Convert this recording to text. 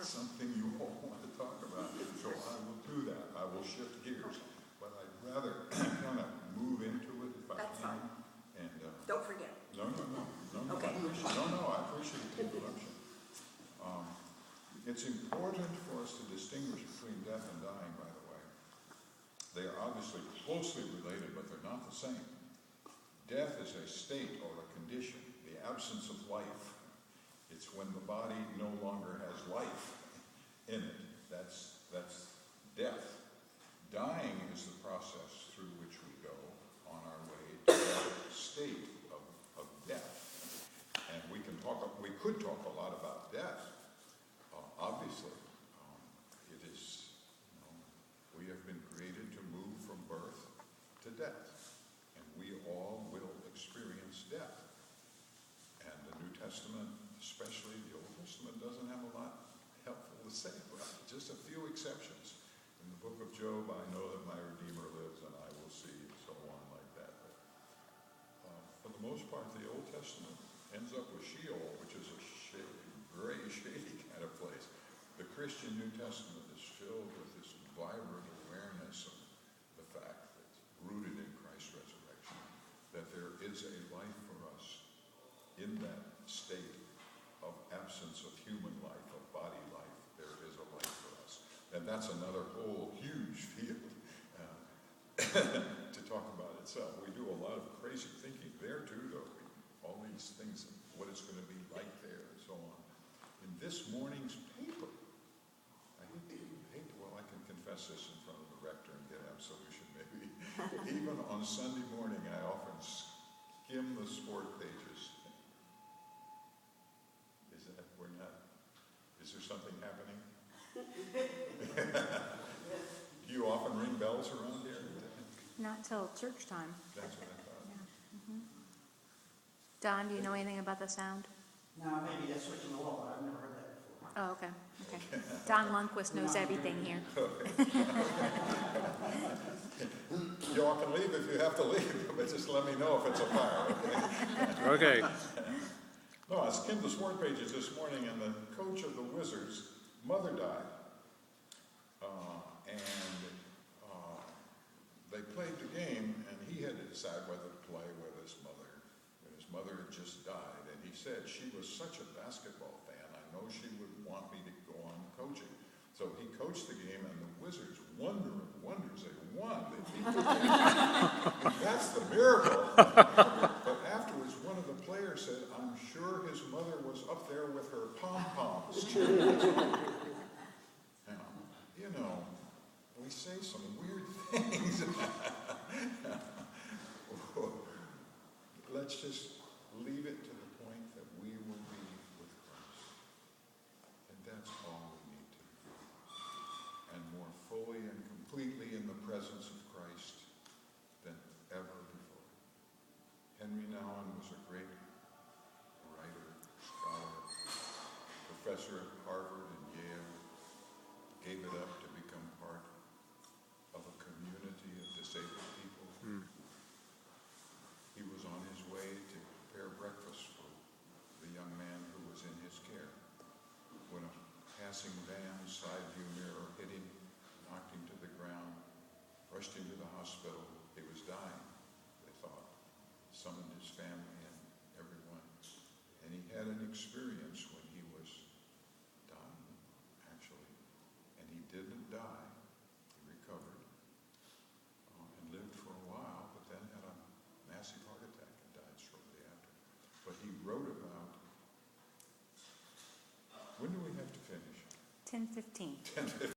something you all want to talk about, so I will do that. I will shift gears, but I'd rather kind of move into it if I That's can. fine. And Don't forget. no, Okay. I appreciate the interruption. It's important for us to distinguish between death and dying, by the way. They are obviously closely related, but they're not the same. Death is a state or a condition, the absence of life. It's when the body no longer has life in it. That's death. Dying is the process through which we go on our way to that state of death. And we could talk a lot about death. Obviously, it is, we have been created to move from birth to death. And we all will experience death. And the New Testament, especially the Old Testament, doesn't have a lot helpful to say about it. Just a few exceptions. In the book of Job, I know that my Redeemer lives and I will see, and so on like that. But for the most part, the Old Testament ends up with Sheol, which is a very shady kind of place. The Christian New Testament is filled with this vibrant awareness of the fact that's rooted in Christ's resurrection, that there is a life for us in that state of absence of human life, of body life. There is a life for us. And that's another whole huge field to talk about itself. We do a lot of crazy thinking there too, though. All these things, what it's going to be like there and so on. In this morning's paper, I can confess this in front of the rector and get absolution maybe. Even on Sunday morning, I often skim the sport pages. Is there something happening? Do you often ring bells around here? Not till church time. That's what I thought. Yeah. Mm-hmm. Don, do you know anything about the sound? No, maybe that's switching the law, but I've never heard that before. Oh, okay. Don Lundquist knows everything here. You all can leave if you have to leave, but just let me know if it's a fire, okay? Okay. No, I skimmed the sport pages this morning, and the coach of the Wizards' mother died. They played the game, and he had to decide whether to play with his mother. And his mother had just died, and he said, she was such a basketball fan, I know she would want me to go on coaching. So he coached the game, and the Wizards, wonder of wonders, they won. They beat the game. That's the miracle. But afterwards, one of the players said, I'm sure his mother was up there with her pom-poms. We say some weird things. Let's just leave it to the point that we will be with Christ. And that's all we need to do. And more fully and completely in the presence of Christ than ever before. Henry Nouwen was a great writer, scholar, professor at Harvard and Yale, gave it up to become part of a community of disabled people. He was on his way to prepare breakfast for the young man who was in his care when a passing van side view mirror hit him, knocked him to the ground, rushed him to the hospital. He was dying, they thought. Summoned his family and everyone. And he had an experience when he was dying, actually. And he didn't die. He recovered and lived for a while, but then had a massive heart attack and died shortly after. But he wrote about, when do we have to finish? 10:15. 10:15.